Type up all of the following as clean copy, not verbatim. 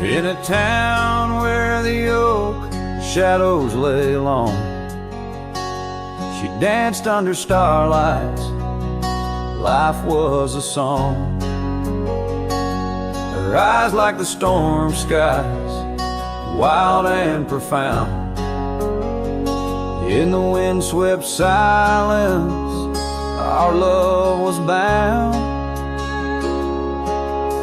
In a town where the oak shadows lay long, she danced under starlights. Life was a song. Her eyes like the storm skies, wild and profound. In the windswept silence, our love was bound.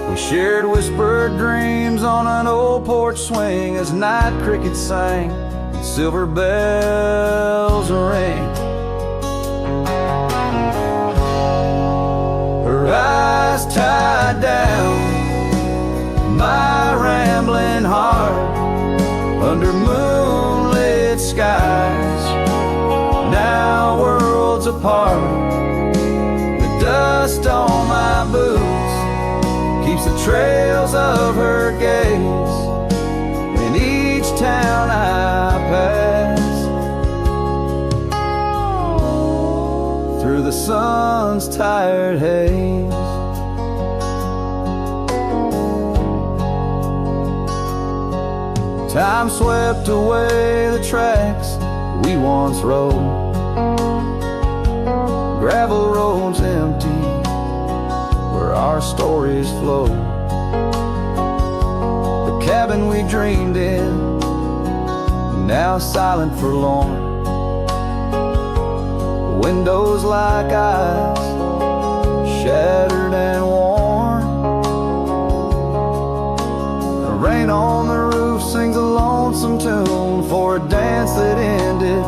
We shared whispered dreams on an old porch swing as night crickets sang and silver bells rang. Her eyes tied down my rambling heart under moonlit skies, now worlds apart. The dust on my boots keeps the trails of her gaze in each town I pass, through the sun's tired haze. Time swept away the tracks we once rode, gravel roads empty where our stories flow. The cabin we dreamed in, now silent forlorn. Windows like eyes, shattered and worn. The rain on the roof sings a lonesome tune for a dance that ended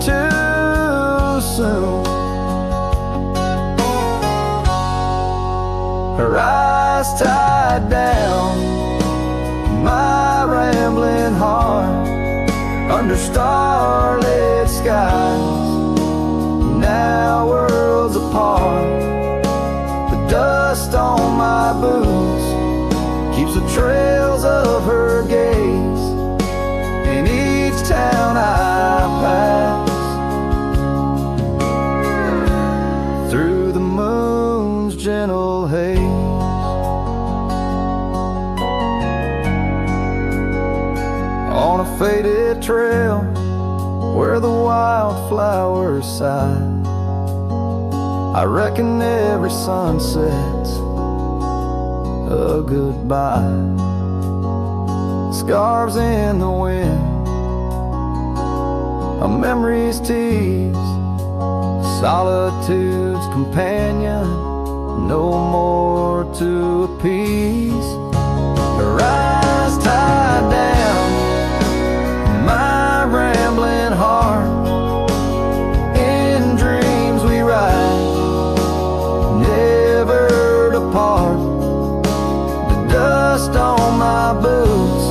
too soon. Her eyes tied down my rambling heart under starlit skies, now worlds apart. The dust on my boots keeps the trails of her gaze in each town I pass, through the moon's gentle haze. On a faded trail where the wildflowers sigh, I reckon every sunset's a goodbye. Scarves in the wind, a memory's tease, solitude's companion, no more to appease. Her eyes tied down my rambling heart, in dreams we ride, never to part. The dust on my boots,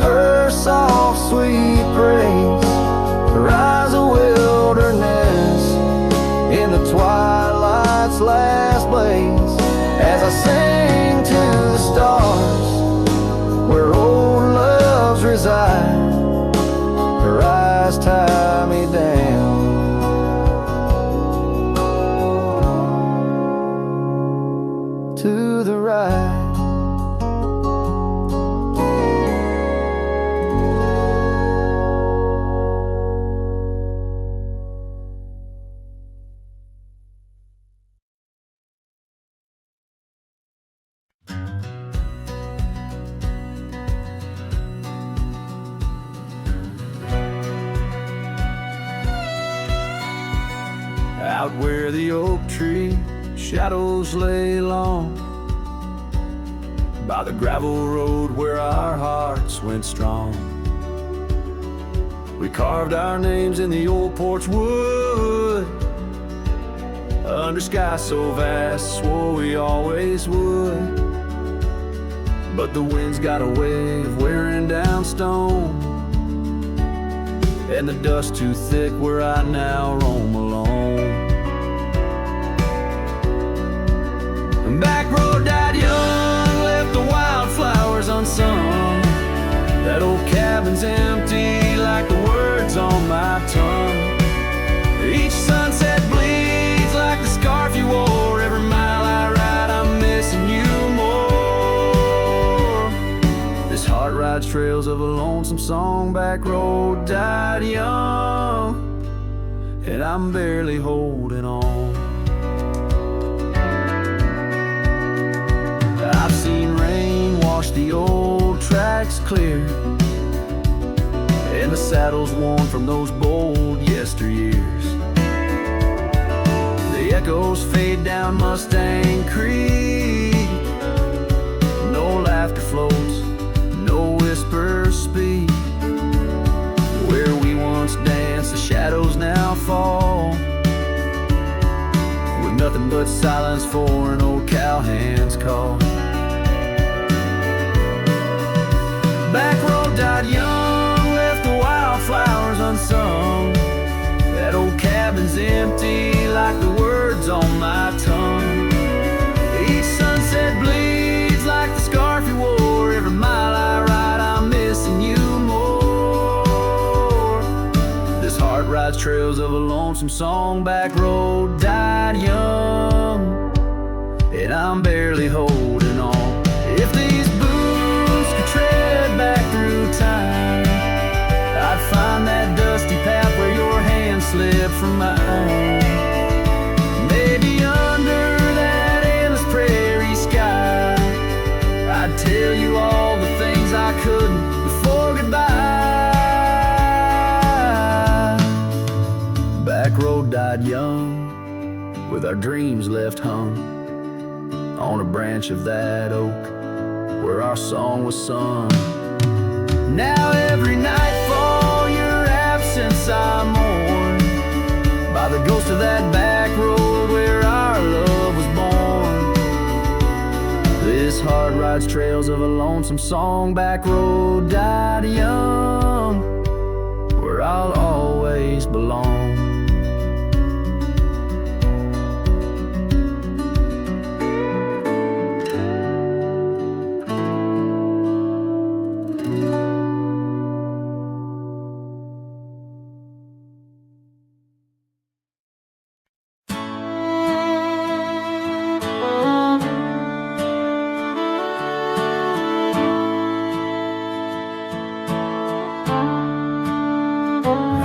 her soft sweet praise, her eyes a wilderness in the twilight's last blaze, as I sing to the stars where old loves reside. Her eyes tie me down to the right. Out where the oak tree shadows lay long, by the gravel road where our hearts went strong, we carved our names in the old porch wood, under sky so vast, swore we always would. But the wind's got a way of wearing down stone, and the dust too thick where I now roam alone. Back road died young, left the wildflowers unsung. That old cabin's empty like the words on my tongue. Each sunset bleeds like the scarf you wore. Every mile I ride I'm missing you more. trails of a lonesome song. Back road died young, and I'm barely holding on. I've seen rain wash the old tracks clear, and the saddles worn from those bold yesteryears. The echoes fade down Mustang Creek. No laughter floats, no whispers speak. Where we once danced, the shadows now fall, with nothing but silence for an old cowhand's call. Back road died young, left the wildflowers unsung. That old cabin's empty like the words on my tongue. Each sunset bleeds like the scarf you wore. Every mile I ride, I'm missing you more. This heart rides trails of a lonesome song. Back road died young, and I'm barely holding on. If these boots could tread back through time, I'd find that dusty path where your hand slipped from mine. Maybe under that endless prairie sky, I'd tell you all the things I couldn't before goodbye. Back road died young, with our dreams left hung on a branch of that oak where our song was sung. Now every nightfall your absence I mourn, by the ghost of that back road where our love was born. This heart rides trails of a lonesome song. Back road died young, where I'll always belong.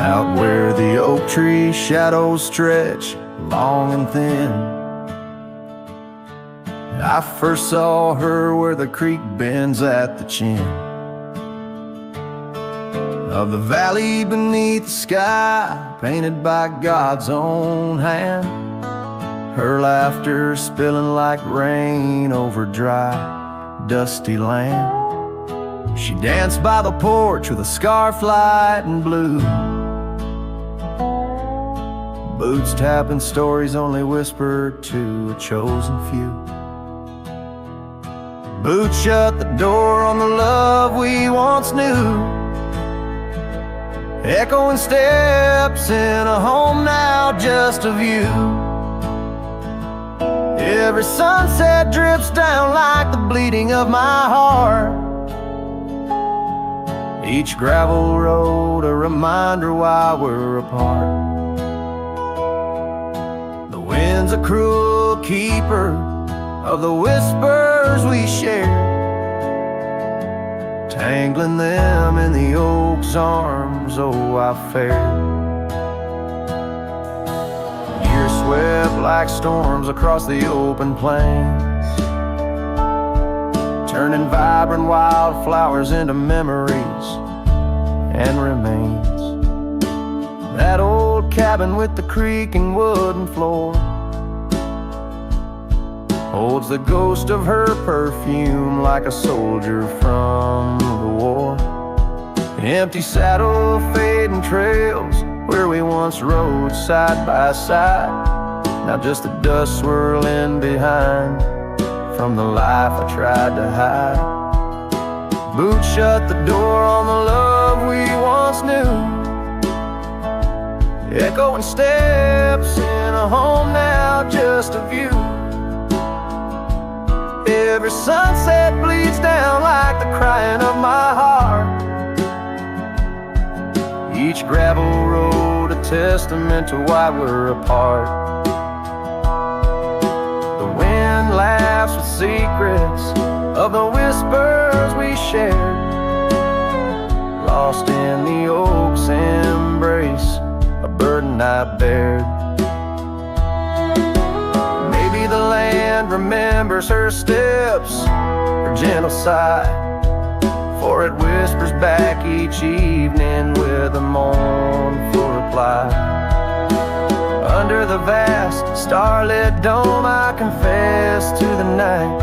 Out where the oak tree shadows stretch long and thin, I first saw her where the creek bends at the chin of the valley beneath the sky, painted by God's own hand. Her laughter spilling like rain over dry, dusty land. She danced by the porch with a scarf light and blue, boots tapping stories only whispered to a chosen few. Boots shut the door on the love we once knew, echoing steps in a home now just of you. Every sunset drips down like the bleeding of my heart. Each gravel road a reminder why we're apart. The wind's a cruel keeper of the whispers we share, tangling them in the oak's arms. Oh, I fared. Years swept like storms across the open plains, turning vibrant wildflowers into memories and remains. That old cabin with the creaking wooden floor holds the ghost of her perfume like a soldier from the war. Empty saddle, fading trails where we once rode side by side, now just the dust swirling behind from the life I tried to hide. Boots shut the door on the love we once knew, echoing steps in a home now just of you. Every sunset bleeds down like the crying of my heart. Each gravel road a testament to why we're apart. The wind laughs with secrets of the whispers we shared, lost in the oak's embrace, a burden I bared. Maybe the land remembers her steps, her gentle sigh, for it whispers back each evening with a mournful reply. Under the vast starlit dome I confess to the night,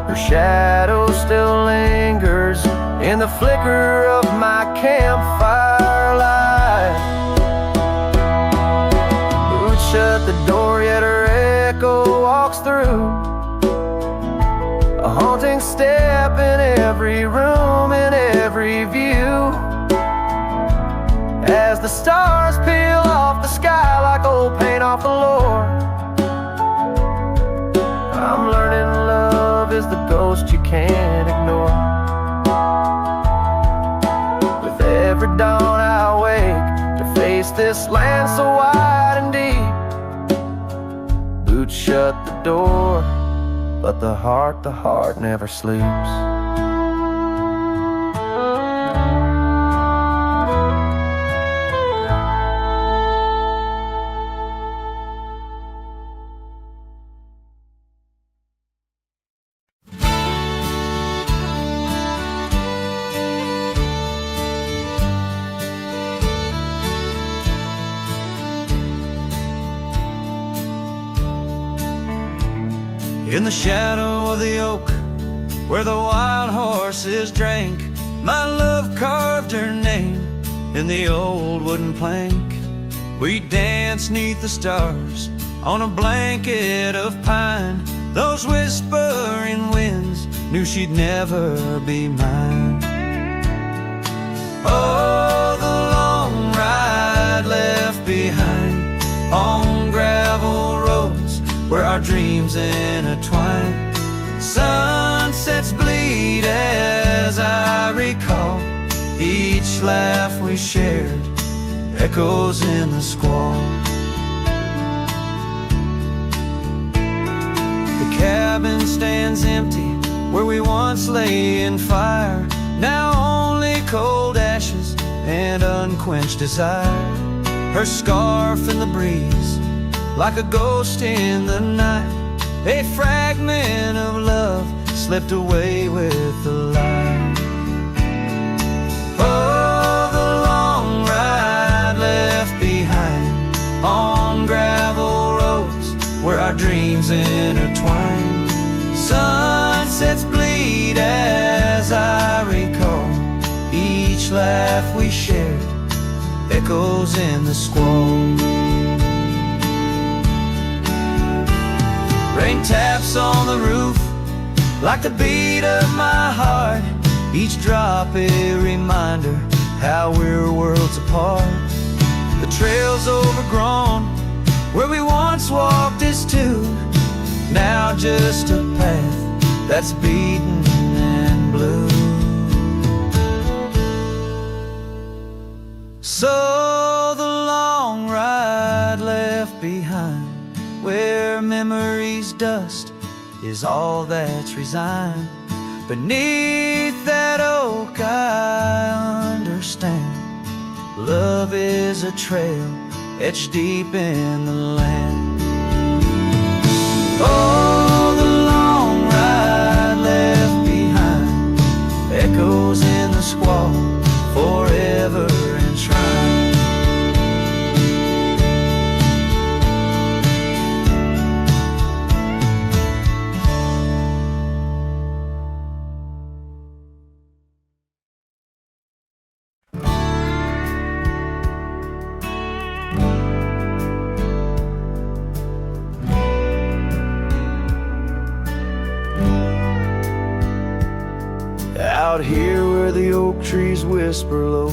her shadow still lingers in the flicker of my campfire light. Who'd shut the door, yet her echo walks through, a haunting step in every room, in every view. As the stars peel off the sky like old paint off the floor, I'm learning love is the ghost you can't ignore. With every dawn I wake to face this land so wide and deep. Boots shut the door, but the heart never sleeps. In the shadow of the oak, where the wild horses drank, my love carved her name in the old wooden plank. We danced 'neath the stars on a blanket of pine. Those whispering winds knew she'd never be mine. Oh, the long ride left behind on gravel roads where our dreams intertwine. Sunsets bleed as I recall each laugh we shared, echoes in the squall. The cabin stands empty where we once lay in fire, now only cold ashes and unquenched desire. Her scarf in the breeze, like a ghost in the night, a fragment of love slipped away with the light. Oh, the long ride left behind on gravel roads where our dreams intertwine. Sunsets bleed as I recall each laugh we shared, echoes in the squall. Rain taps on the roof like the beat of my heart, each drop a reminder how we're worlds apart. The trail's overgrown where we once walked as two, now just a path that's beaten and blue. So the long ride left behind, where memory's dust is all that's resigned. Beneath that oak I understand, love is a trail etched deep in the land. Oh, the long ride left behind, echoes in the squall, forever enshrined. Out here where the oak trees whisper low,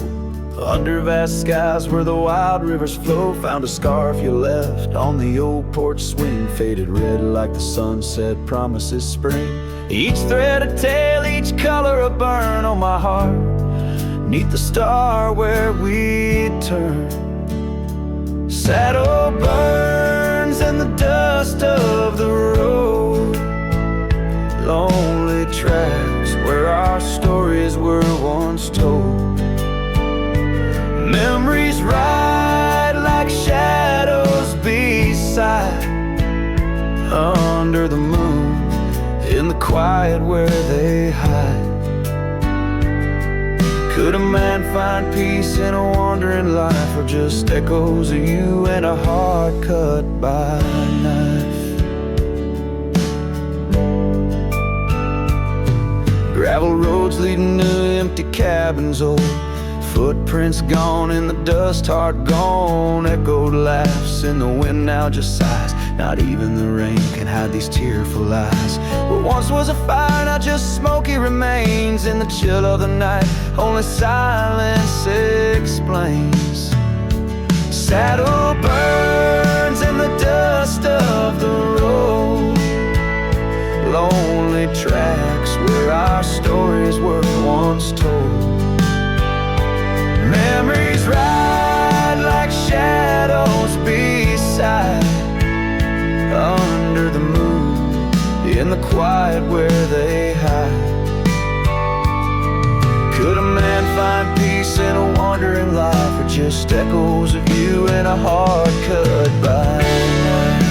under vast skies where the wild rivers flow, found a scarf you left on the old porch swing, faded red like the sunset promises spring. Each thread a tale, each color a burn on my heart, neath the star where we turn. Saddle burns in the dust of the road, lonely tracks where our stories were once told. beside, under the moon, in the quiet where they hide. Could a man find peace in a wandering life, or just echoes of you in a heart cut by a knife? Gravel roads leading to empty cabins, old footprints gone in the dust, heart gone. Echoed laughs in the wind now just sighs. Not even the rain can hide these tearful eyes. What once was a fire, now just smoky remains. In the chill of the night, only silence explains. Saddle burns in the dust of the road, lonely tracks where our stories were once told. Memories ride like shadows beside, under the moon, in the quiet where they hide. Could a man find peace in a wandering life, or just echoes of you in a heart cut by a knife?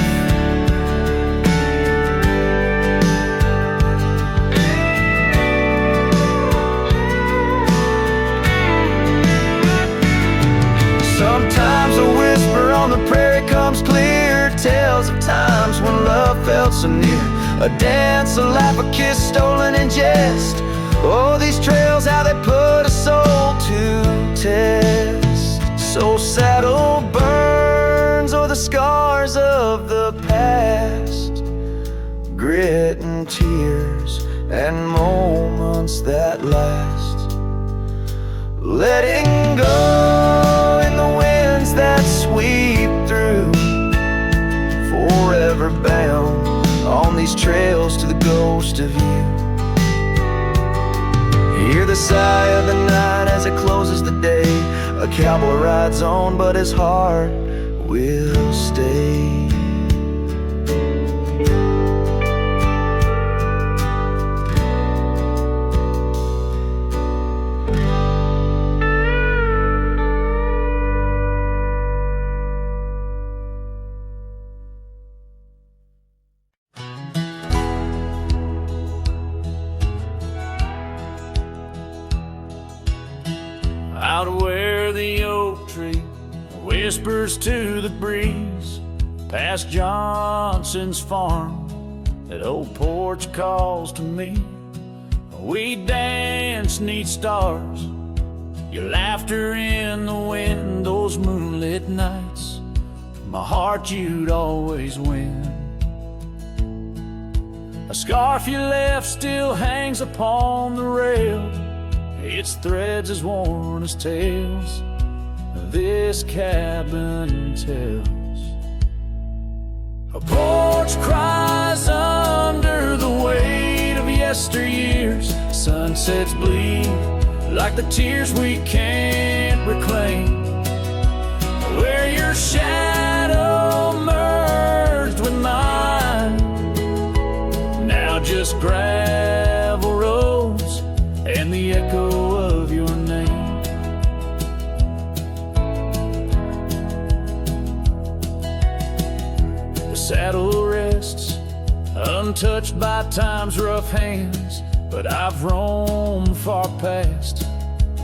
Sometimes a whisper on the prairie comes clear, tales of times when love felt so near. A dance, a laugh, a kiss stolen in jest. Oh, these trails, how they put a soul to test. So saddle burns, or the scars of the past, grit and tears and moments that last. Letting go in the winds that sweep through, forever bound on these trails to the ghost of you. Hear the sigh of the night as it closes the day. A cowboy rides on, but his heart will stay. Out where the oak tree whispers to the breeze, past Johnson's farm, that old porch calls to me. We dance 'neath stars, your laughter in the wind, those moonlit nights. My heart, you'd always win. A scarf you left still hangs upon the rail, its threads as worn as tales this cabin tells. A porch cries under the weight of yesteryears. Sunsets bleed like the tears we can't reclaim. Where your shadow merged with mine, now just gravel roads and the echo of your name. The saddle rests untouched by time's rough hands, but I've roamed far past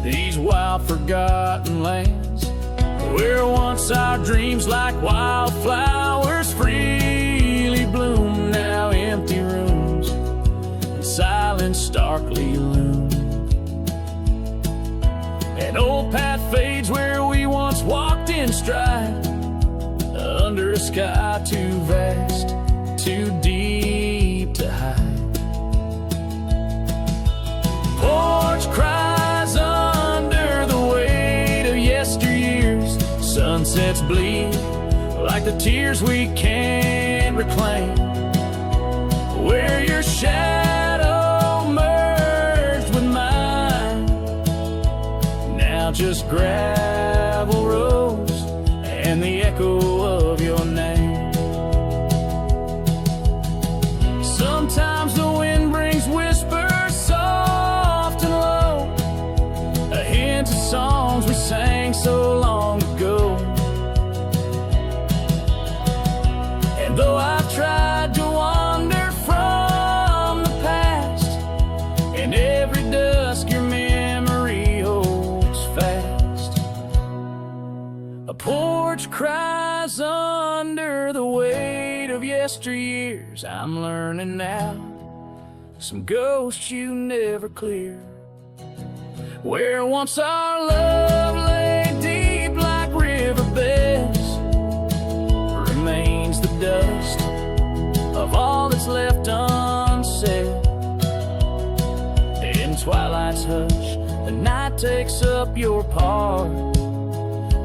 these wild forgotten lands, where once our dreams like wildflowers freely bloom. Now empty rooms and silence starkly loom. An old path fades where we once walked in stride, under a sky too vast, too deep to hide. Porch cries under the weight of yesteryears. Sunsets bleed like the tears we can't reclaim. Where your shadow merged with mine, now just gravel roads and the echo of your name. Sometimes the wind brings whispers soft and low, a hint of songs we sang so long ago. Though I've tried to wander from the past, in every dusk your memory holds fast. A porch cries under the weight of yesteryears. I'm learning now, some ghosts you never clear. Where once our love lay deep like riverbeds, remains the dust of all that's left unsaid. In twilight's hush, the night takes up your part,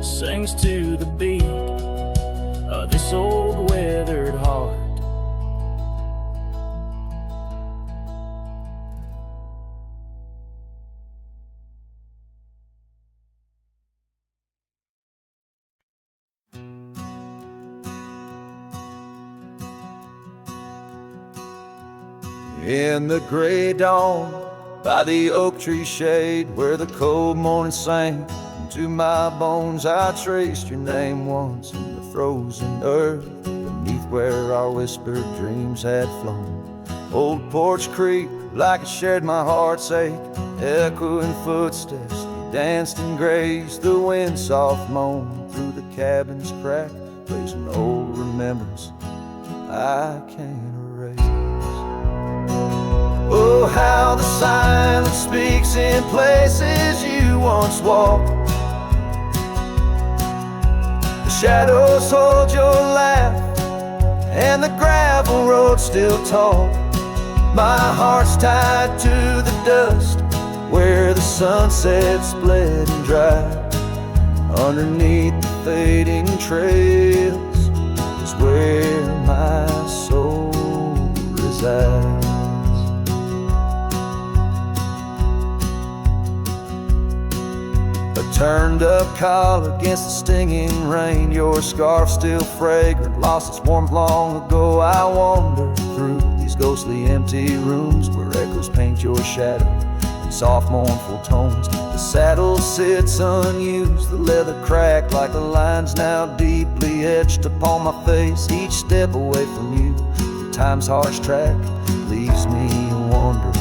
sings to the beat of this old weathered heart. In the gray dawn, by the oak tree shade, where the cold morning sank into my bones, I traced your name once in the frozen earth, beneath where our whispered dreams had flown. Old Porch Creek, like it shared my heart's ache, echoing footsteps, they danced and grazed. The wind soft moaned through the cabin's crack, plays an old remembrance I can't erase. Oh, how the silence speaks in places you once walked. The shadows hold your laugh, and the gravel road still tall. My heart's tied to the dust, where the sunset split and dried. Underneath the fading trails is where my soul resides. Turned up collar against the stinging rain, your scarf still fragrant, lost its warmth long ago. I wander through these ghostly empty rooms where echoes paint your shadow in soft mournful tones. The saddle sits unused, the leather cracked like the lines now deeply etched upon my face. Each step away from you, the time's harsh track leaves me wandering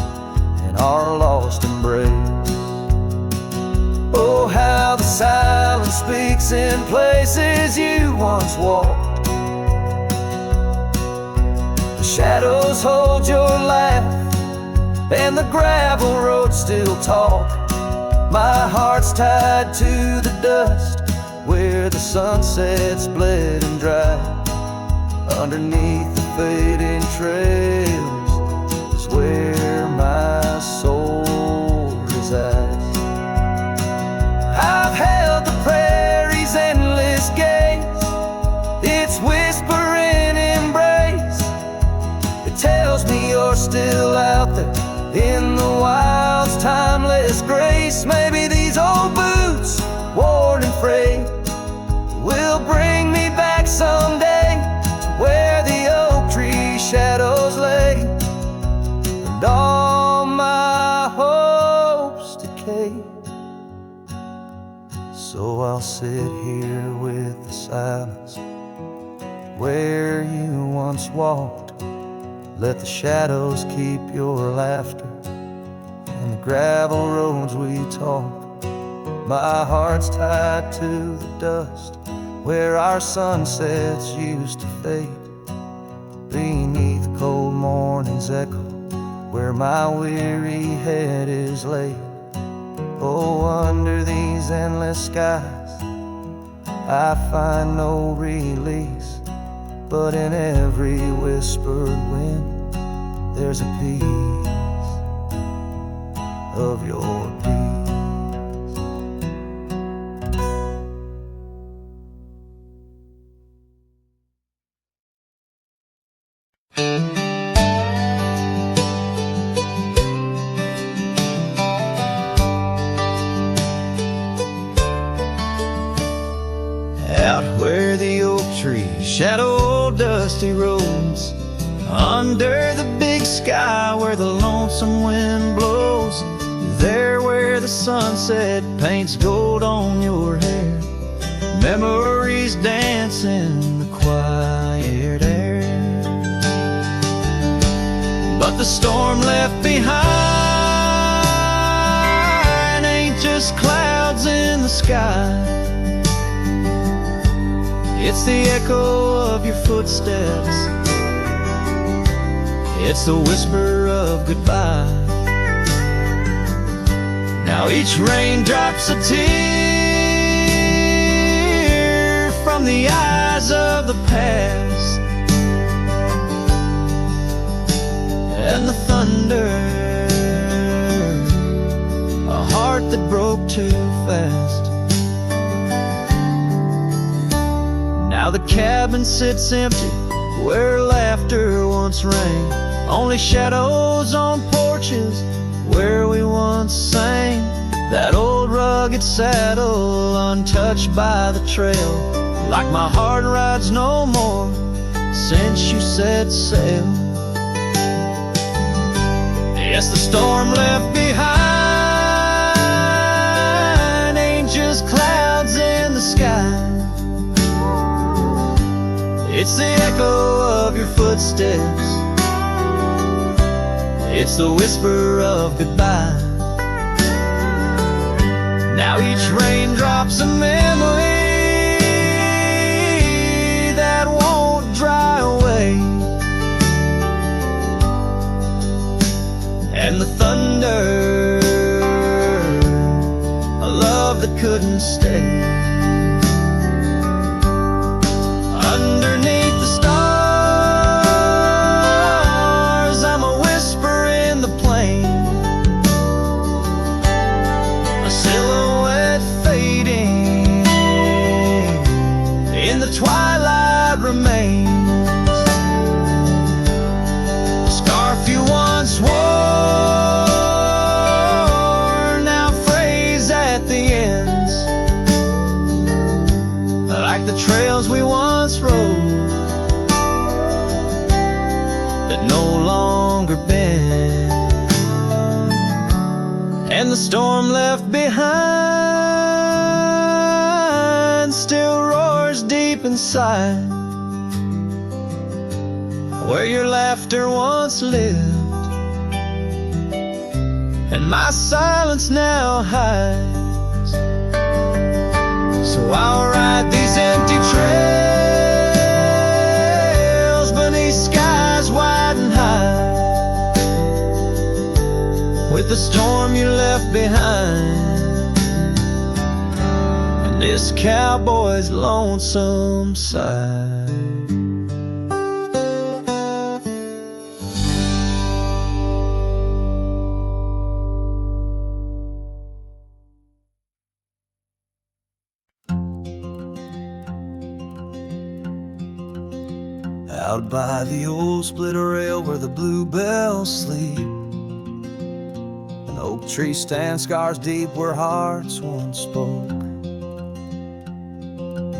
in our lost embrace. Oh, how the silence speaks in places you once walked. The shadows hold your laugh, and the gravel road still talk. My heart's tied to the dust, where the sunset split and dried. Underneath the fading trails is where my soul resides. I've held the prairie's endless gaze, its whispering embrace. It tells me you're still out there in the wild's timeless grace. Maybe these old boots, worn and frayed, will bring me back someday to where the oak tree shadows lay, and all my hopes decay. So I'll sit here with the silence where you once walked. Let the shadows keep your laughter and the gravel roads we talk. My heart's tied to the dust, where our sunsets used to fade. Beneath cold morning's echo, where my weary head is laid. Oh, under these endless skies, I find no release, but in every whispered wind, there's a piece of your peace. Where the oak trees shadow dusty roads, under the big sky where the lonesome wind blows, there where the sunset paints gold on your hair, memories dance in the quiet air. the storm left behind ain't just clouds in the sky. It's the echo of your footsteps. It's the whisper of goodbye. Now each raindrop's a tear from the eyes of the past. And the thunder, a heart that broke too fast. Now the cabin sits empty where laughter once rang. Only shadows on porches where we once sang. That old rugged saddle untouched by the trail. Like my heart rides no more since you set sail. Yes, the storm left behind ain't just clouds in the sky. It's the echo of your footsteps. It's the whisper of goodbye. Now each raindrop's a memory that won't dry away. And the thunder, a love that couldn't stay. Underneath the stars, I'm a whisper in the plain. A silhouette fading in the twilight remains. The scarf you once wore now frays at the ends. Like the trails we once rode that no longer bend. And the storm left behind still roars deep inside, where your laughter once lived and my silence now hides. So I'll ride these empty trails beneath skies wide and high, with the storm you left behind and this cowboy's lonesome side. Out by the old split rail where the bluebells sleep, an oak tree stands scars deep where hearts once spoke.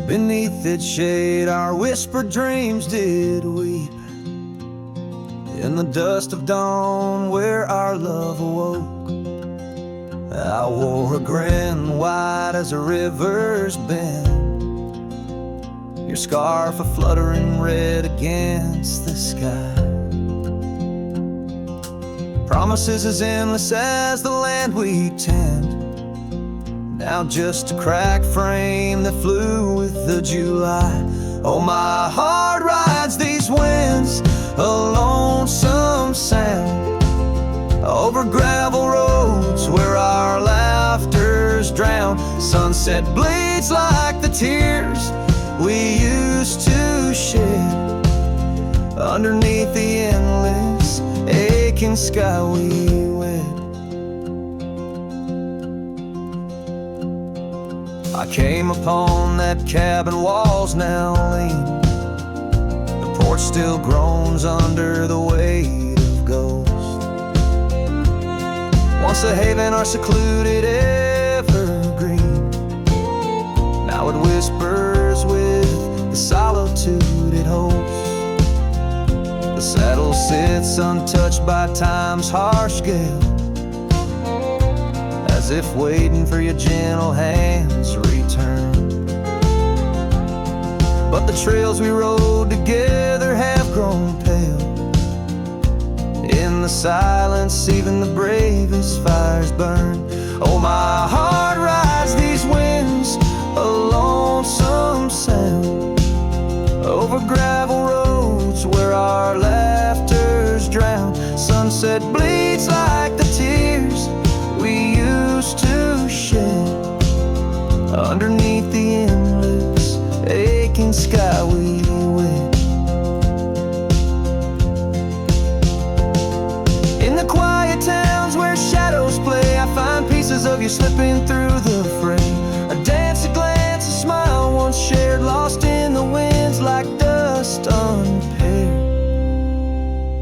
Beneath its shade our whispered dreams did weep. In the dust of dawn where our love awoke, I wore a grin wide as a river's bend. Your scarf a fluttering red against the sky. Promises as endless as the land we tend, now just a cracked frame that flew with the July. Oh, my heart rides these winds, a lonesome sound, over gravel roads where our laughter's drowned. Sunset bleeds like the tears we used to shed underneath the endless aching sky we wed. I came upon that cabin walls now lean, the porch still groans under the weight of ghosts. Once a haven or secluded evergreen, now it whispers with the solitude it holds. The saddle sits untouched by time's harsh gale, as if waiting for your gentle hands return. But the trails we rode together have grown pale in in the silence, even the bravest fires burn. Oh, my heart rides these winds, a lonesome sound, over gravel roads where our laughter's drowned. Sunset bleeds like the tears we used to shed, underneath the endless aching sky we wed. In the quiet towns where shadows play, I find pieces of you slipping through the fray. A dance, a glance, a smile once shared, lost in the winds like dust unpaired.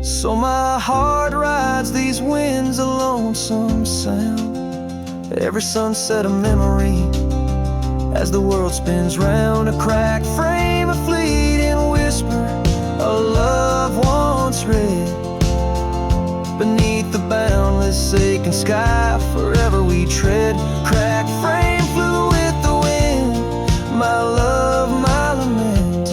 So my heart rides these winds, a lonesome sound, every sunset a memory, as the world spins round. A cracked frame, a fleeting whisper, a love once read, beneath the boundless aching sky, forever we tread. Cracked frame flew with the wind, my love, my lament.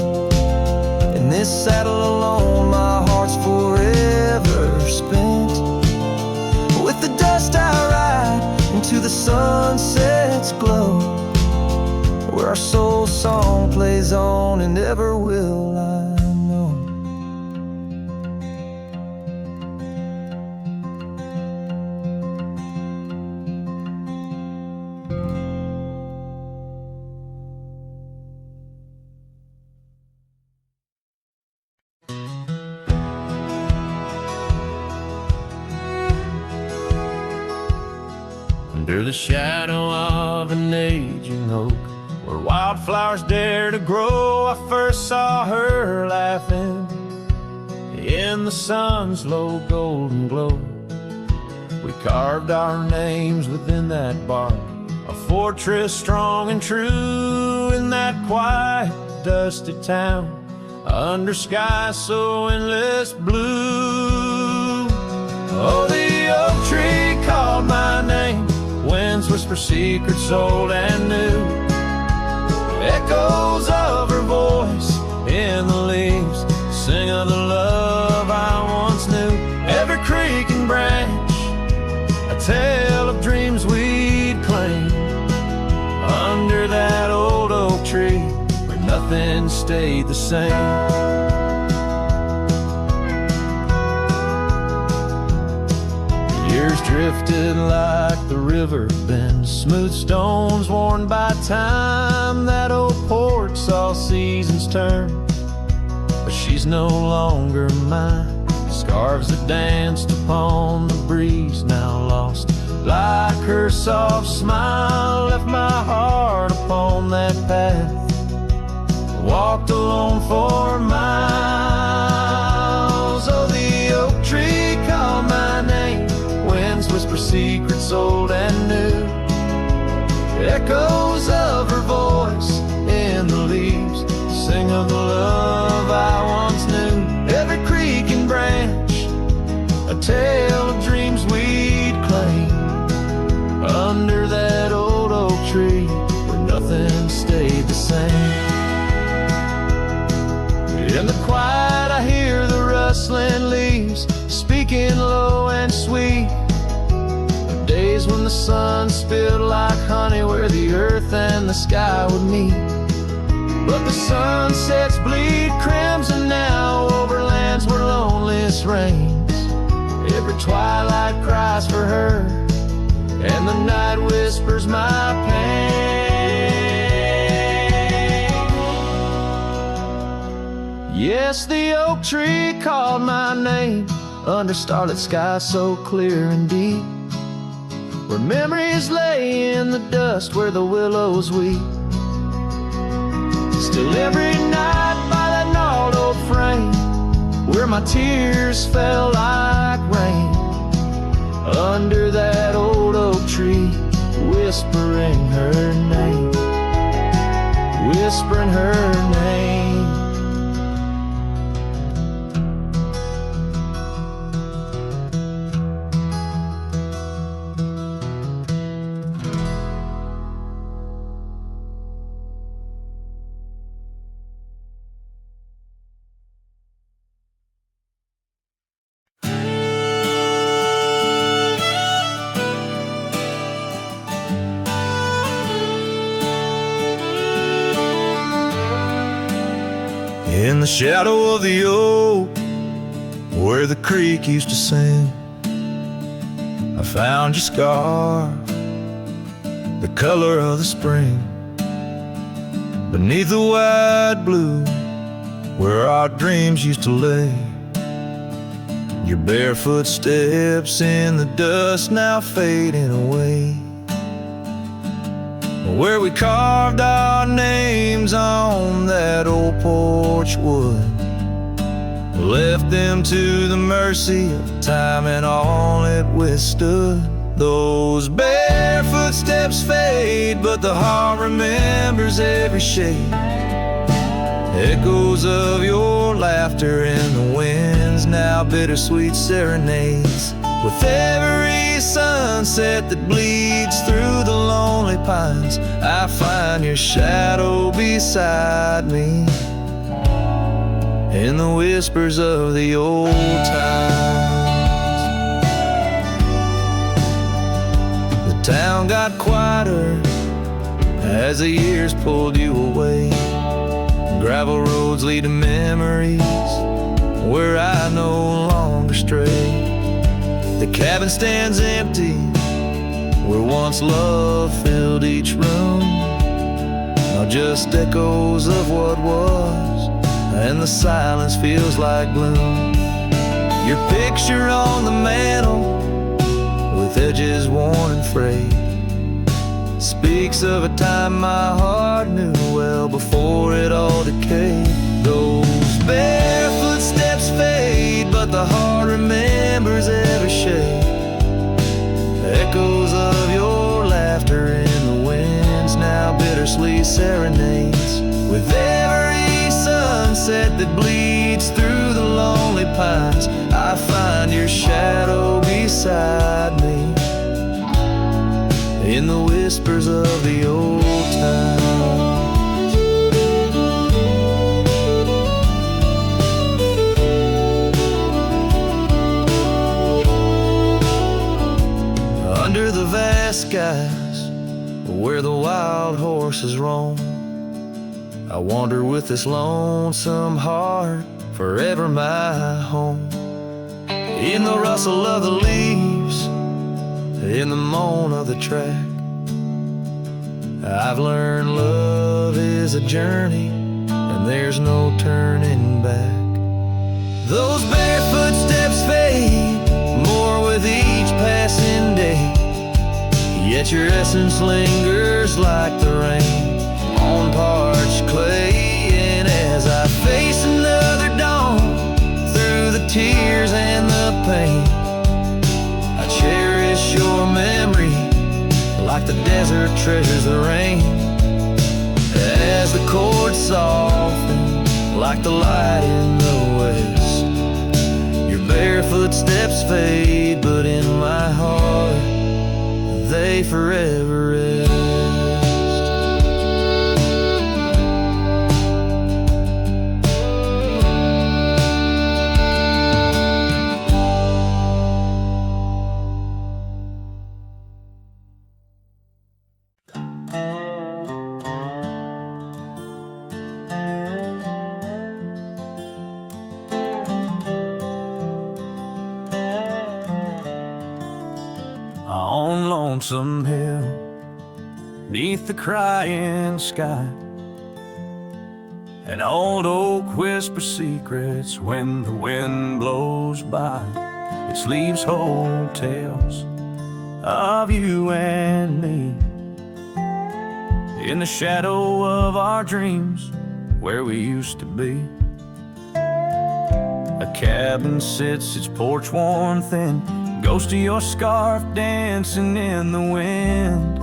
In this saddle alone, my heart's forever spent. With the dust I ride into the sunset's glow, where our soul song plays on and never will I know. Under the shadow of an aging oak, where wildflowers dare to grow, I first saw her laughing in the sun's low golden glow. We carved our names within that bark, a fortress strong and true in that quiet, dusty town, under skies so endless blue. Oh, the oak tree called my name, winds whisper secrets old and new, echoes of her voice in the leaves sing of the love I once knew. Every creek and branch, a tale of dreams we'd claim, under that old oak tree where nothing stayed the same. Years drifted like the river bends, smooth stones worn by time. That old porch saw seasons turn, but she's no longer mine. Scarves that danced upon the breeze, now lost, like her soft smile left my heart upon that path. Walked alone for miles. Oh, the oak tree called my name, winds whisper secrets old and new, echoes of her voice in the leaves sing of the love I once knew. Every creek and branch, a tale of dreams we'd claim, under that old oak tree where nothing stayed the same. In the quiet I hear the rustling leaves speaking low and sweet, of days when the sun spilled like honey where the earth and the sky would meet. But the sunsets bleed crimson now over lands where loneliness reigns. Every twilight cries for her, and the night whispers my pain. Yes, the oak tree called my name, under starlit skies so clear and deep, where memories lay in the dust where the willows weep. Still every night by that gnarled old frame, where my tears fell like rain, under that old oak tree, whispering her name, whispering her name. In the shadow of the oak where the creek used to sing, I found your scar, the color of the spring. Beneath the wide blue where our dreams used to lay, your barefoot steps in the dust now fading away. Where we carved our names on that old porch wood, left them to the mercy of time and all it withstood. Those barefoot steps fade, but the heart remembers every shade. Echoes of your laughter in the winds, now bittersweet serenades. With every sunset that bleeds through the lonely pines, I find your shadow beside me in the whispers of the old times. The town got quieter as the years pulled you away. Gravel roads lead to memories where I no longer stray. The cabin stands empty where once love filled each room. Now just echoes of what was, and the silence feels like gloom. Your picture on the mantle with edges worn and frayed speaks of a time my heart knew well before it all decayed. Those barefoot steps fade, but the heart remembers every shade. Echoes of your laughter in the winds, now bittersweet serenades. With every sunset that bleeds through the lonely pines, I find your shadow beside me in the whispers of the old times. Under the vast skies where the wild horses roam, I wander with this lonesome heart, forever my home. In the rustle of the leaves, in the moan of the track, I've learned love is a journey and there's no turning back. Those barefoot steps fade more with each passing day, yet your essence lingers like the rain on parched clay. And as I face another dawn through the tears and the pain, I cherish your memory like the desert treasures the rain. As the chords soften like the light in the west, your barefoot steps fade, but in my heart they forever rest. On Lonesome Hill, neath the crying sky, an old oak whispers secrets when the wind blows by. Its leaves hold tales of you and me, in the shadow of our dreams where we used to be. A cabin sits, its porch worn thin, ghost of your scarf dancing in the wind.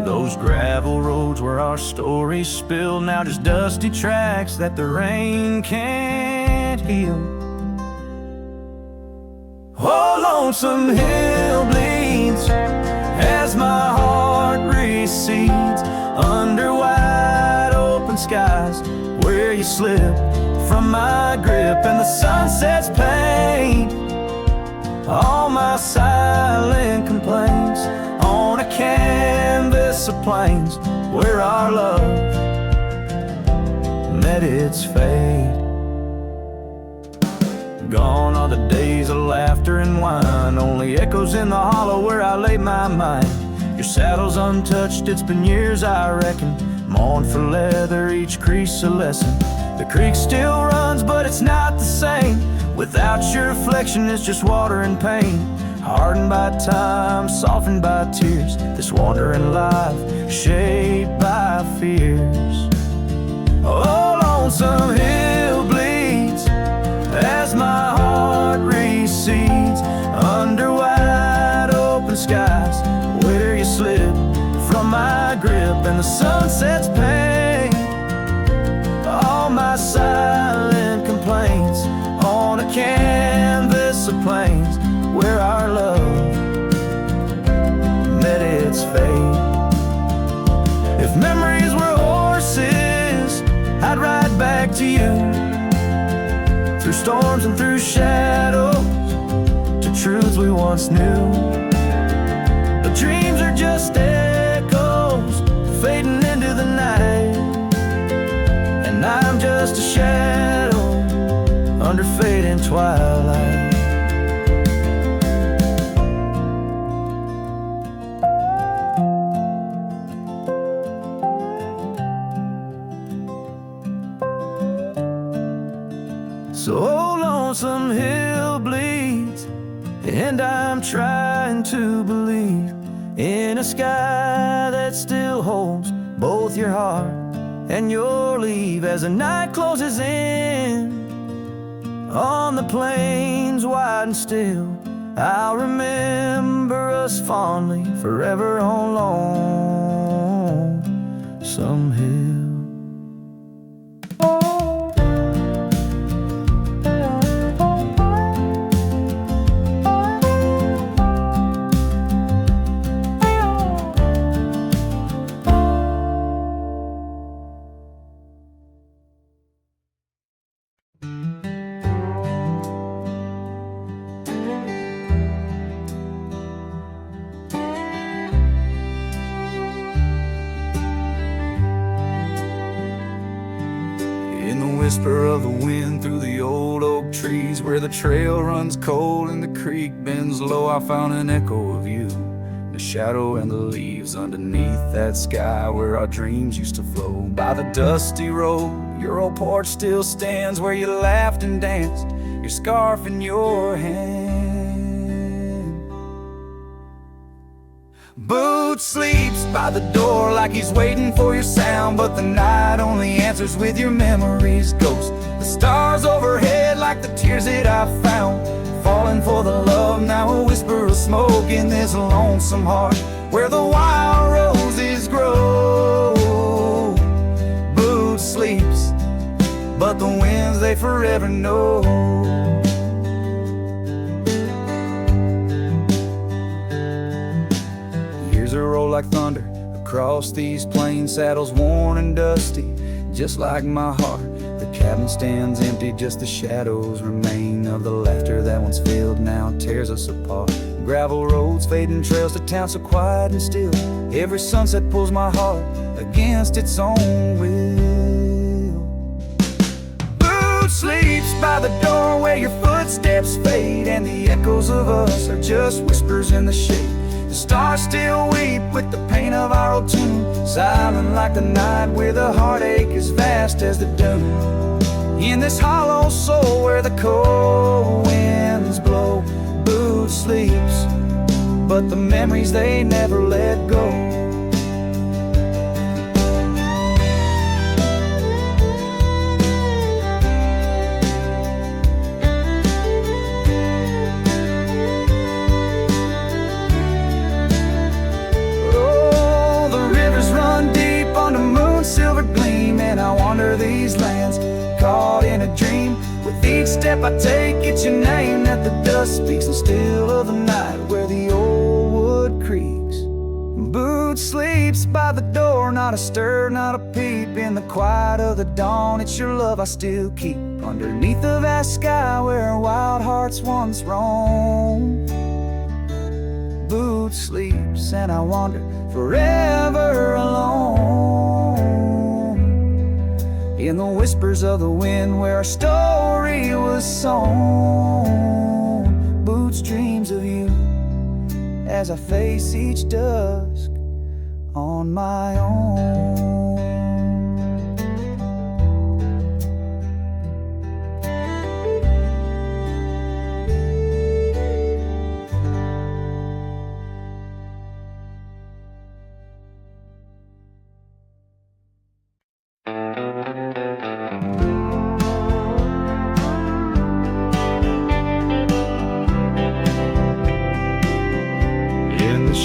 Those gravel roads where our stories spilled, now just dusty tracks that the rain can't heal. Oh, Lonesome Hill bleeds as my heart recedes under wide open skies where you slip from my grip, and the sunset's paint all my silent complaints on a canvas of plains where our love met its fate. Gone are the days of laughter and wine, only echoes in the hollow where I lay my mind. Your saddle's untouched, it's been years I reckon. Mourn for leather, each crease a lesson. The creek still runs, but it's not the same. Without your reflection, it's just water and pain. Hardened by time, softened by tears. This wandering life, shaped by fears. Oh, lonesome hill bleeds as my heart recedes under wide open skies, where you slip from my grip and the sunset's pain. All my silent complaints on a canvas of plains where our love met its fate. If memories were horses, I'd ride back to you, through storms and through shadows, to truths we once knew. But dreams are just echoes fading into the night, and I'm just a shadow under fading twilight. So lonesome hill bleeds, and I'm trying to believe in a sky that still holds both your heart and your leave. As the night closes in on the plains wide and still, I'll remember us fondly forever on lonesome hill. Whisper of the wind through the old oak trees, where the trail runs cold and the creek bends low, I found an echo of you, the shadow and the leaves underneath that sky where our dreams used to flow. By the dusty road, your old porch still stands, where you laughed and danced, your scarf in your hand. Boot sleeps by the door like he's waiting for your sound, but the night only answers with your memory's ghost. The stars overhead like the tears that I found, falling for the love, now a whisper of smoke in this lonesome heart where the wild roses grow. Boot sleeps, but the winds they forever know. Roll like thunder across these plains, saddles worn and dusty, just like my heart. The cabin stands empty, just the shadows remain of the laughter that once filled, now tears us apart. Gravel roads, fading trails to town so quiet and still, every sunset pulls my heart against its own will. Boot sleeps by the door where your footsteps fade, and the echoes of us are just whispers in the shade. The stars still weep with the pain of our old tune, silent like the night where the heartache is vast as the dune. In this hollow soul where the cold winds blow, Boot sleeps, but the memories they never let go. Silver gleam, and I wander these lands, caught in a dream. With each step I take, it's your name that the dust speaks, and still of the night where the old wood creaks. Boot sleeps by the door, not a stir, not a peep. In the quiet of the dawn, it's your love I still keep, underneath the vast sky where wild hearts once roamed. Boot sleeps, and I wander forever alone in the whispers of the wind where our story was sown. Boots dreams of you as I face each dusk on my own.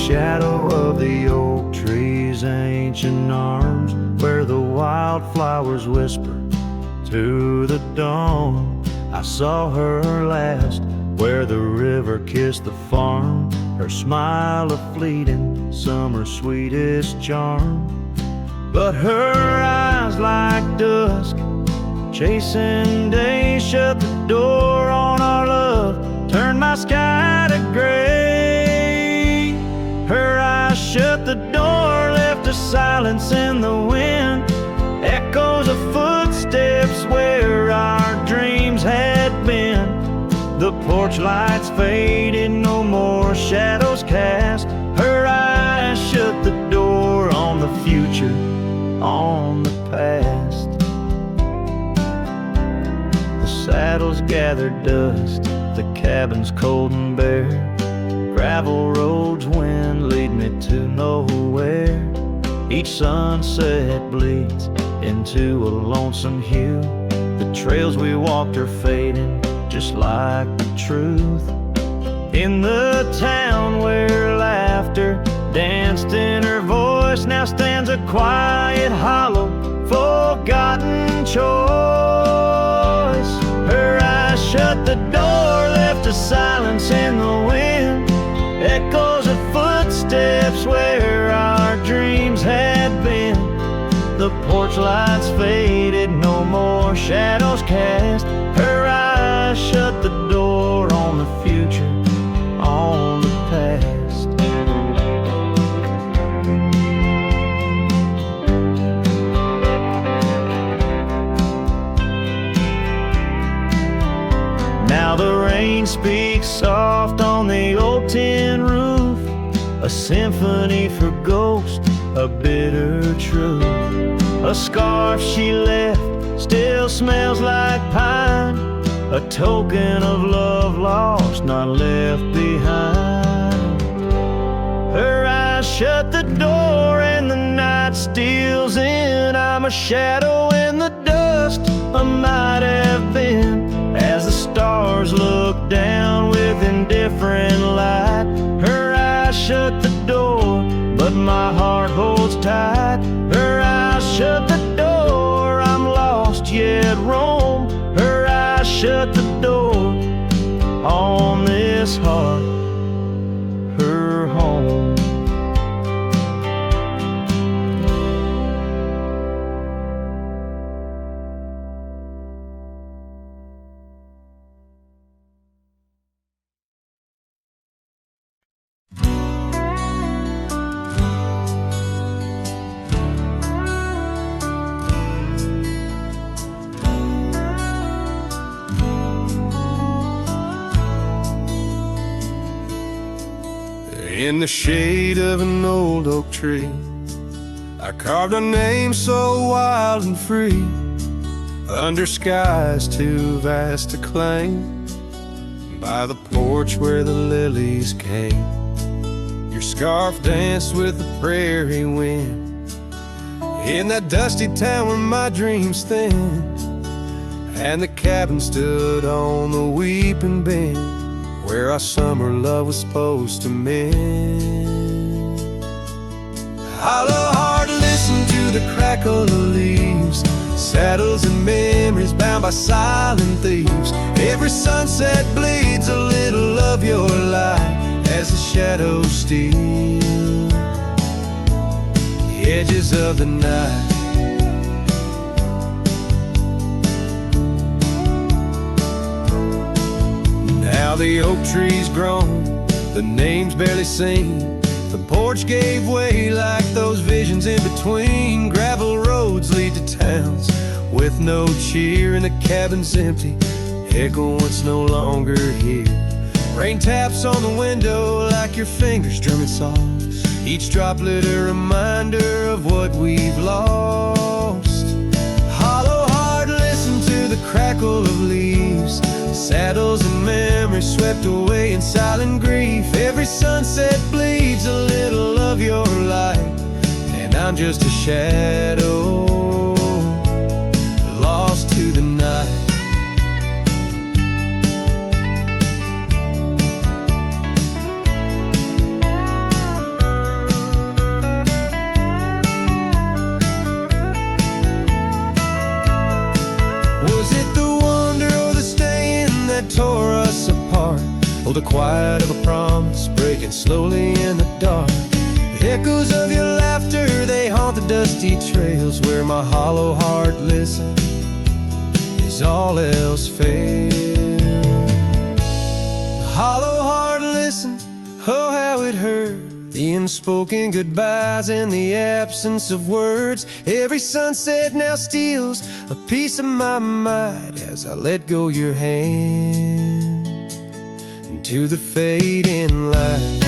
Shadow of the oak tree's ancient arms, where the wildflowers whisper to the dawn. I saw her last, where the river kissed the farm, her smile a fleeting summer's sweetest charm. But her eyes like dusk, chasing day, shut the door on our love, turned my sky to gray. Her eyes shut the door, left a silence in the wind, echoes of footsteps where our dreams had been. The porch lights faded, no more shadows cast. Her eyes shut the door on the future, on the past. The saddles gathered dust, the cabin's cold and bare. Gravel roads, wind lead me to nowhere. Each sunset bleeds into a lonesome hue. The trails we walked are fading, just like the truth. In the town where laughter danced in her voice, now stands a quiet, hollow, forgotten choice. Her eyes shut the door, left a silence in the wind, echoes of footsteps where our dreams had been. The porch lights faded, no more shadows cast. Her eyes shut the door on the future, on the past. Now the rain speaks soft on the old tin roof, a symphony for ghosts, a bitter truth. A scarf she left still smells like pine, a token of love lost, not left behind. Her eyes shut the door and the night steals in. I'm a shadow in the dust, I might have been. As the stars look down with indifferent light, her eyes shut the door, but my heart holds tight. Her eyes shut the door, I'm lost yet roam. Her eyes shut the door on this heart, her home. In the shade of an old oak tree, I carved a name so wild and free, under skies too vast to claim, by the porch where the lilies came. Your scarf danced with the prairie wind, in that dusty town where my dreams thinned, and the cabin stood on the weeping bend, where our summer love was supposed to mend. Hollow heart, listen to the crackle of leaves, saddles and memories bound by silent thieves. Every sunset bleeds a little of your light as the shadows steal the edges of the night. Now the oak tree's grown, the name's barely seen. The porch gave way like those visions in between. Gravel roads lead to towns with no cheer and the cabin's empty. Echo once no longer here. Rain taps on the window like your fingers drumming soft. Each droplet a reminder of what we've lost. Hollow heart, listen to the crackle of leaves. Saddles and memories swept away in silent grief. Every sunset bleeds a little of your light, and I'm just a shadow lost to the night. Was it the wonder or the staying that tore us apart? Oh, the quiet of a promise breaking slowly in the dark. The echoes of your laughter, they haunt the dusty trails where my hollow heart listens as all else fails. The hollow heart listened, oh how it hurt. The unspoken goodbyes and the absence of words. Every sunset now steals a piece of my mind as I let go your hand into the fading light.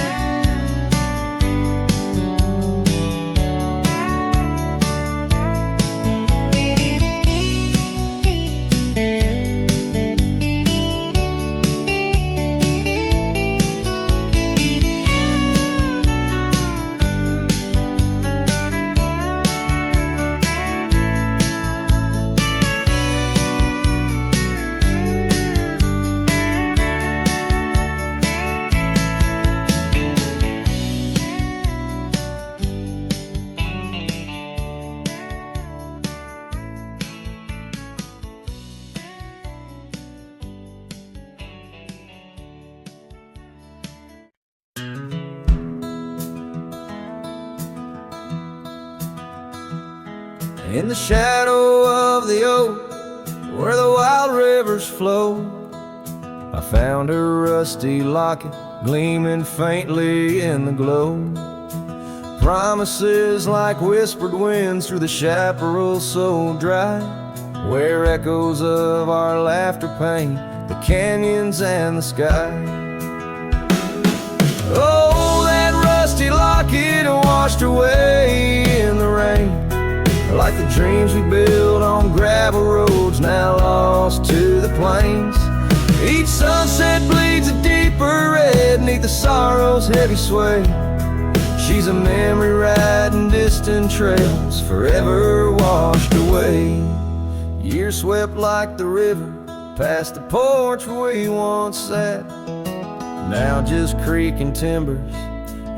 In the shadow of the oak, where the wild rivers flow, I found a rusty locket gleaming faintly in the glow. Promises like whispered winds through the chaparral so dry, where echoes of our laughter paint the canyons and the sky. Oh, that rusty locket washed away in the rain, like the dreams we built on gravel roads now lost to the plains. Each sunset bleeds a deeper red neath the sorrow's heavy sway. She's a memory riding distant trails forever washed away. Years swept like the river past the porch we once sat, now just creaking timbers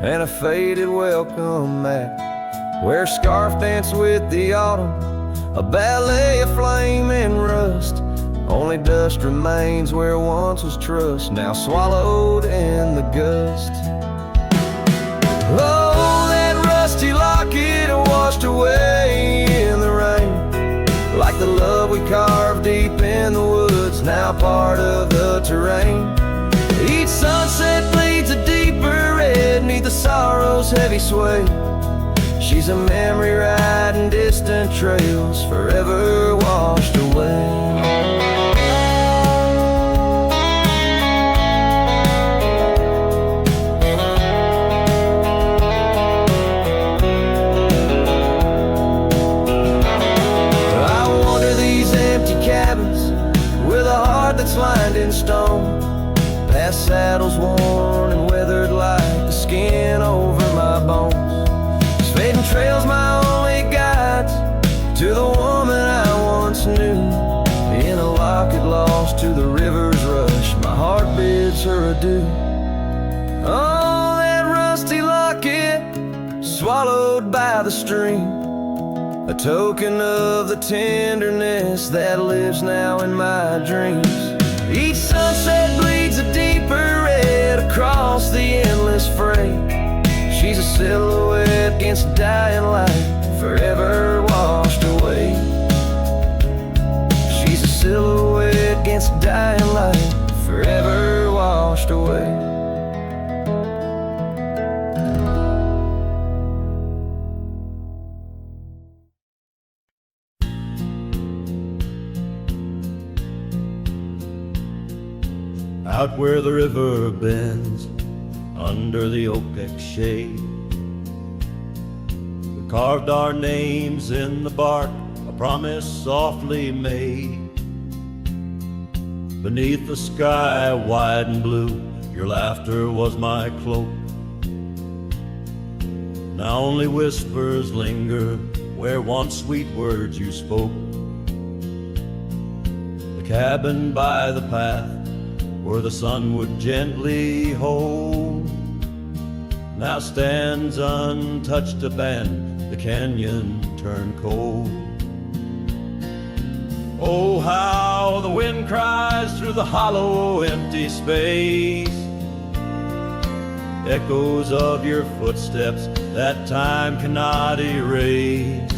and a faded welcome mat, where scarf danced with the autumn, a ballet of flame and rust. Only dust remains where once was trust, now swallowed in the gust. Oh, that rusty locket washed away in the rain, like the love we carved deep in the woods, now part of the terrain. Each sunset bleeds a deeper red neath the sorrow's heavy sway. She's a memory riding distant trails forever washed away. I wander these empty cabins with a heart that's lined in stone, past saddles worn and weathered like the skin over my bones. Fading trails my only guides to the woman I once knew. In a locket lost to the river's rush, my heart bids her adieu. Oh, that rusty locket swallowed by the stream, a token of the tenderness that lives now in my dreams. Each sunset bleeds a deeper red across the endless freight. She's a silhouette against dying light, forever washed away. She's a silhouette against dying light, forever washed away. out where the river bends, under the oak shade. We carved our names in the bark, a promise softly made. Beneath the sky wide and blue, your laughter was my cloak. Now only whispers linger where once sweet words you spoke. The cabin by the path where the sun would gently hold now stands untouched, abandoned, the canyon turned cold. Oh, how the wind cries through the hollow, empty space, echoes of your footsteps that time cannot erase.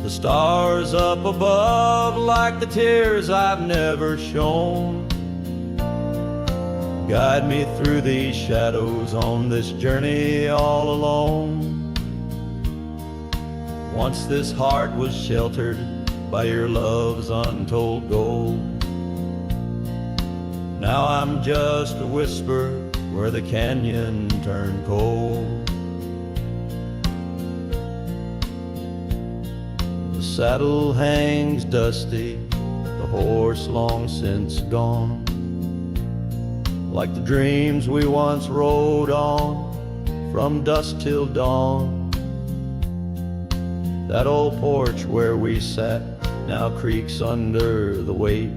The stars up above like the tears I've never shown, guide me through these shadows on this journey all alone. Once this heart was sheltered by your love's untold gold. Now I'm just a whisper where the canyon turned cold. The saddle hangs dusty, the horse long since gone, like the dreams we once rode on from dusk till dawn. That old porch where we sat now creaks under the weight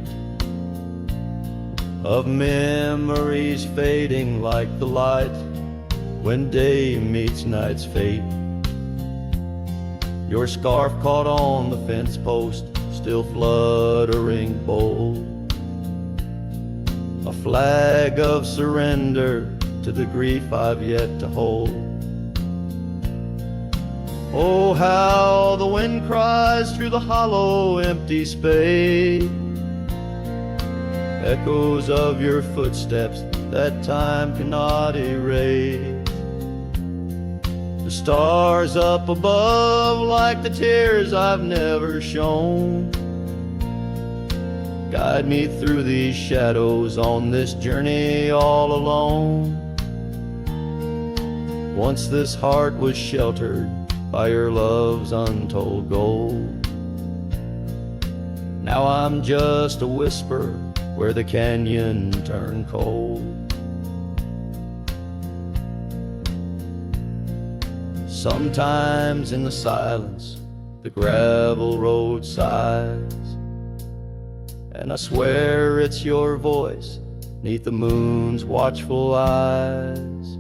of memories fading like the light when day meets night's fate. Your scarf caught on the fence post, still fluttering bold, a flag of surrender to the grief I've yet to hold. Oh, how the wind cries through the hollow, empty space, echoes of your footsteps that time cannot erase. The stars up above like the tears I've never shown, guide me through these shadows on this journey all alone. Once this heart was sheltered by your love's untold gold. Now I'm just a whisper where the canyon turned cold. Sometimes in the silence the gravel road sighs, and I swear it's your voice 'neath the moon's watchful eyes.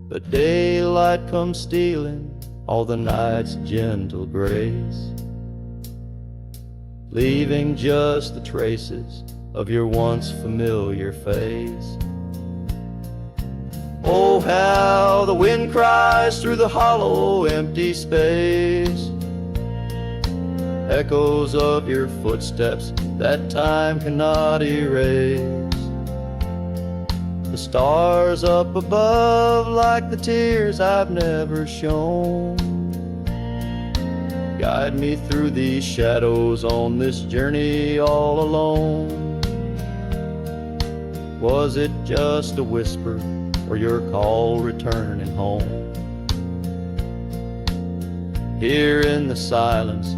But daylight comes stealing all the night's gentle grace, leaving just the traces of your once familiar face. Oh, how the wind cries through the hollow, empty space, echoes of your footsteps that time cannot erase. The stars up above like the tears I've never shown, guide me through these shadows on this journey all alone. Was it just a whisper or your call returning home? Here in the silence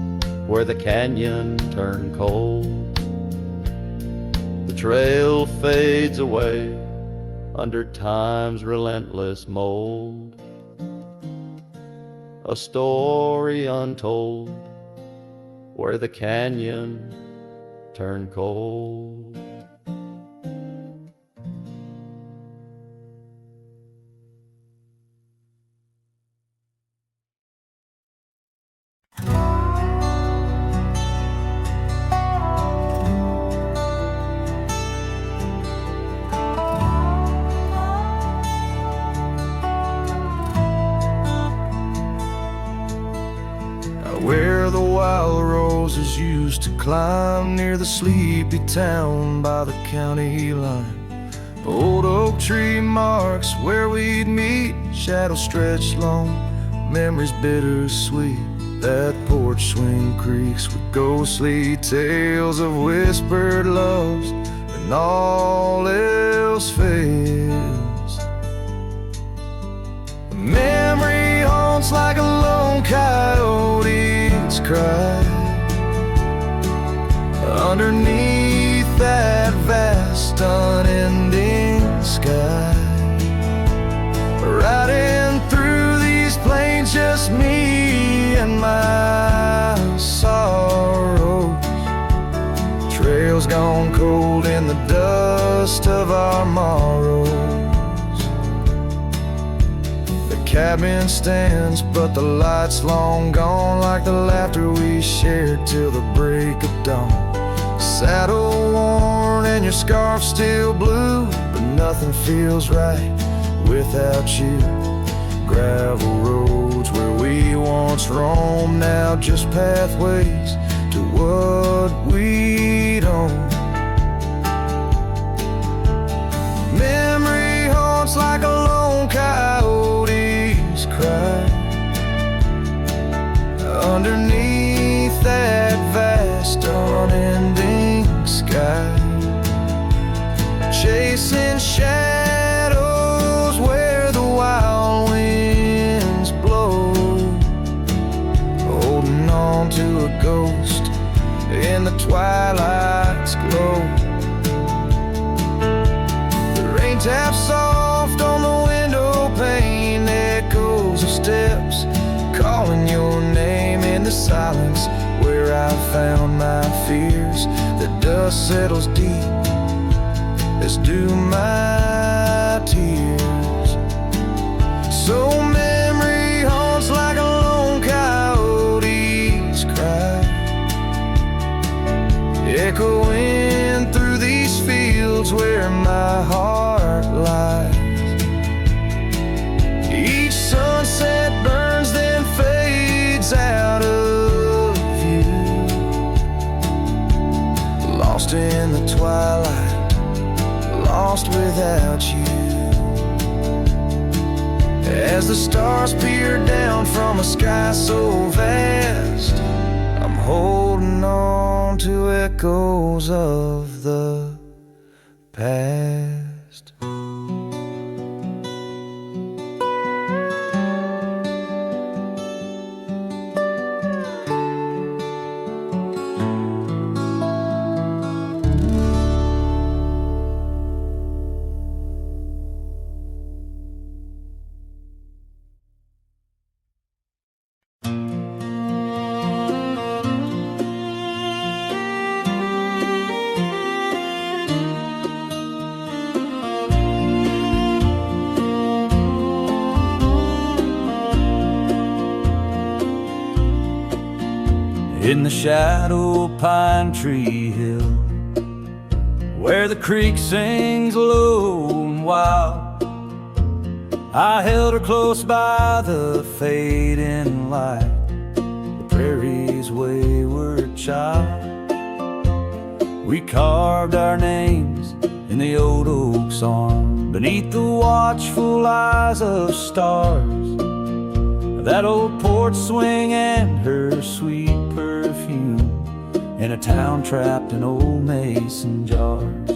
where the canyon turned cold, the trail fades away under time's relentless mold, a story untold where the canyon turned cold. Where the wild roses used to climb near the sleepy town by the county line, old oak tree marks where we'd meet, shadows stretched long, memories bittersweet. That porch swing creaks with ghostly tales of whispered loves, and when all else fails. Memory haunts like a lone coyote's cry underneath that vast unending sky. Riding through these plains, just me and my sorrows. Trails gone cold in the dust of our morrows. The cabin stands, but the light's long gone, like the laughter we shared till the break of dawn. Saddle worn and your scarf still blue, but nothing feels right without you. Gravel roads where we once roamed, now just pathways to what we don't. Memory haunts like a lone coyote's cry underneath that vast unending sky. Chasing shadows where the wild winds blow, holding on to a ghost in the twilight's glow. The rain taps soft on the window pane, echoes of steps calling your name in the silence where I found my fears. The dust settles deep, as do my tears. So memory haunts like a lone coyote's cry, echoing through these fields where my heart lies. Each sunset burns, then fades out of view, lost in the twilight, lost without you. As the stars peer down from a sky so vast, I'm holding on to echoes of the past. In the shadow of Pine Tree Hill, where the creek sings low and wild, I held her close by the fading light, the prairie's wayward child. We carved our names in the old oak's arm, beneath the watchful eyes of stars, that old porch swing and her sweet perfume, in a town trapped in old mason jars.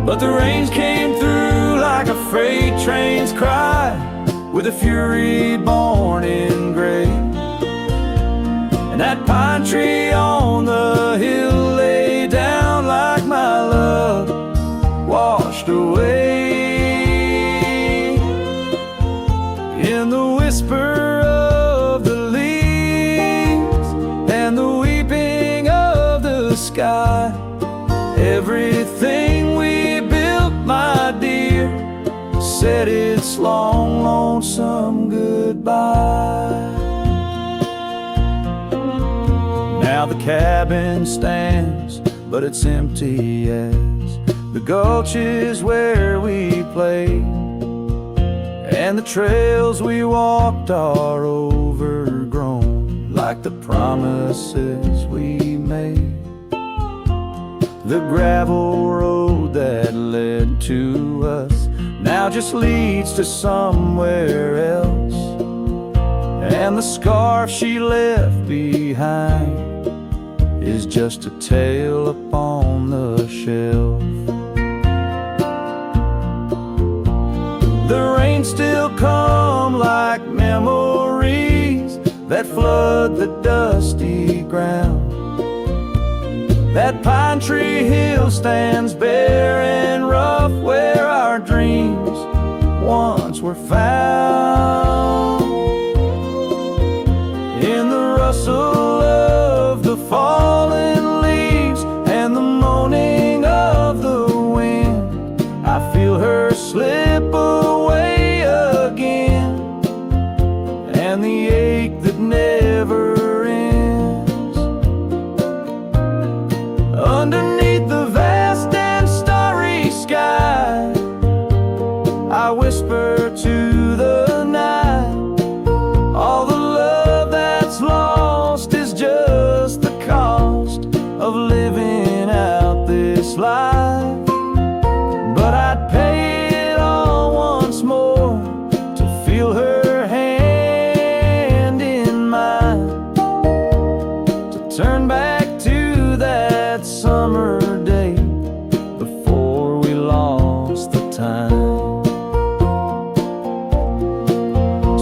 But the rains came through like a freight train's cry, with a fury born in gray, and that pine tree on the hill lay down like my love washed away. In the whisper of the leaves and the weeping of the sky, everything we built, my dear, said its long, lonesome goodbye. Now the cabin stands, but it's empty as the gulches where we played, and the trails we walked are overgrown, like the promises we made. The gravel road that led to us now just leads to somewhere else, and the scarf she left behind is just a tale upon the shelf. The rain still come like memories that flood the dusty ground. That pine tree hill stands bare and rough where our dreams once were found. In the rustle of the fallen leaves and the moaning of the wind, I feel her slip away again, and the ache that never ends. Underneath the vast and starry sky, I whisper to the night, all the love that's lost is just the cost of living out this life. But I'd pay it all once more to feel her hand in mine, to turn back to that summer day before we lost the time.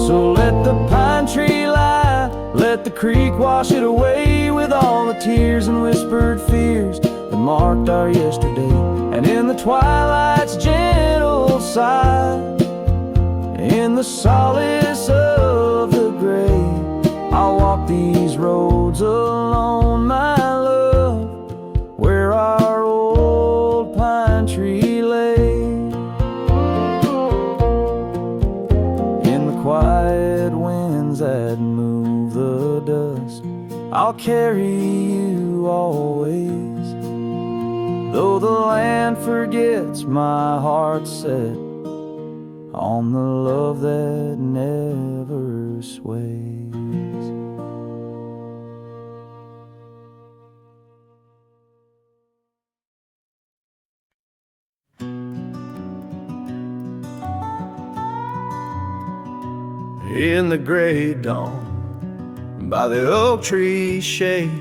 So let the pine tree lie, let the creek wash it away with all the tears and whispered fears that marked our yesterday. And in the twilight's gentle sigh, in the solace of the gray, I'll walk these roads alone, my love, where our old pine tree lay. In the quiet winds that move the dust, I'll carry you always. Though the land forgets, my heart's set on the love that never sways. In the gray dawn, by the oak tree shade,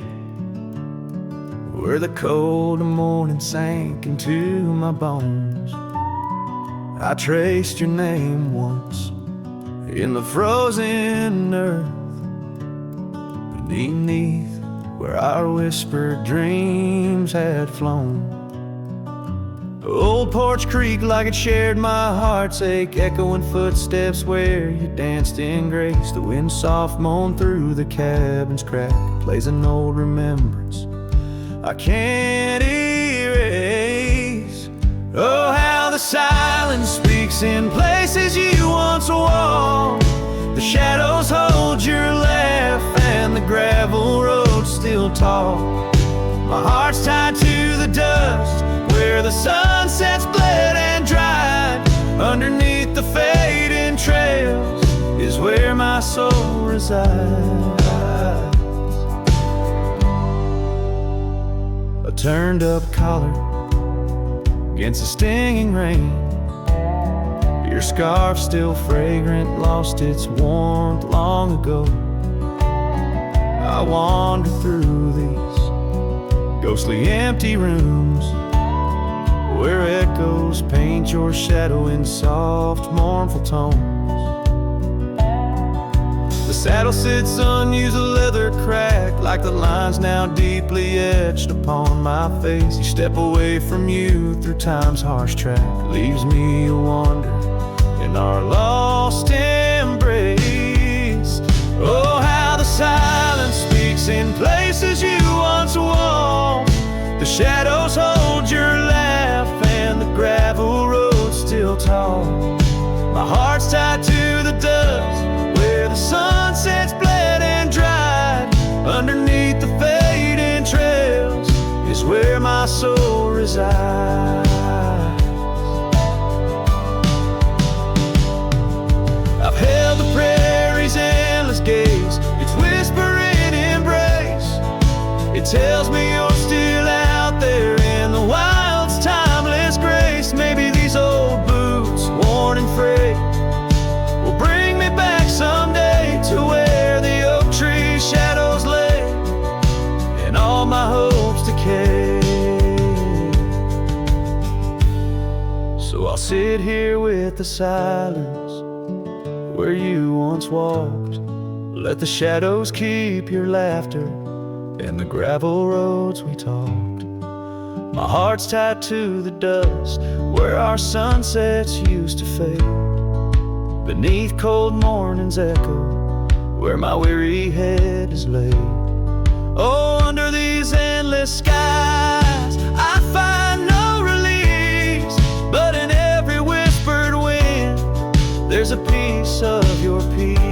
where the cold morning sank into my bones, I traced your name once in the frozen earth, beneath where our whispered dreams had flown. Old Porch Creek like it shared my heart's ache, echoing footsteps where you danced in grace. The wind soft moaned through the cabin's crack, plays an old remembrance I can't erase. Oh, how the silence speaks in places you once walked. The shadows hold your laugh and the gravel road still talk. My heart's tied to the dust where the sunsets bled and dried. Underneath the fading trails is where my soul resides. A turned up collar against the stinging rain, your scarf still fragrant, lost its warmth long ago. I wander through these ghostly empty rooms where echoes paint your shadow in soft, mournful tones. The saddle sits unused, a leather crack, like the lines now deeply etched upon my face. You step away from you through time's harsh track, leaves me a wander in our lost embrace. Oh, how the silence speaks in places you once walked. The shadows hold your laugh and the gravel road still tall. My heart's tied to the dust where the sunsets bled and dried. Underneath the fading trails is where my soul resides. I've held the prairie's endless gaze, its whispering embrace. It tells me you're still out there in the wild's timeless grace. Maybe these old boots, worn and frayed, will bring me back someday to where the oak tree shadows lay, and all all my hopes decay. So I'll sit here with the silence where you once walked. Let the shadows keep your laughter and the gravel roads we talked. My heart's tied to the dust where our sunsets used to fade. Beneath cold morning's echo where my weary head is laid. Oh, under these endless skies I find no release, but in every whispered wind there's a piece of your peace.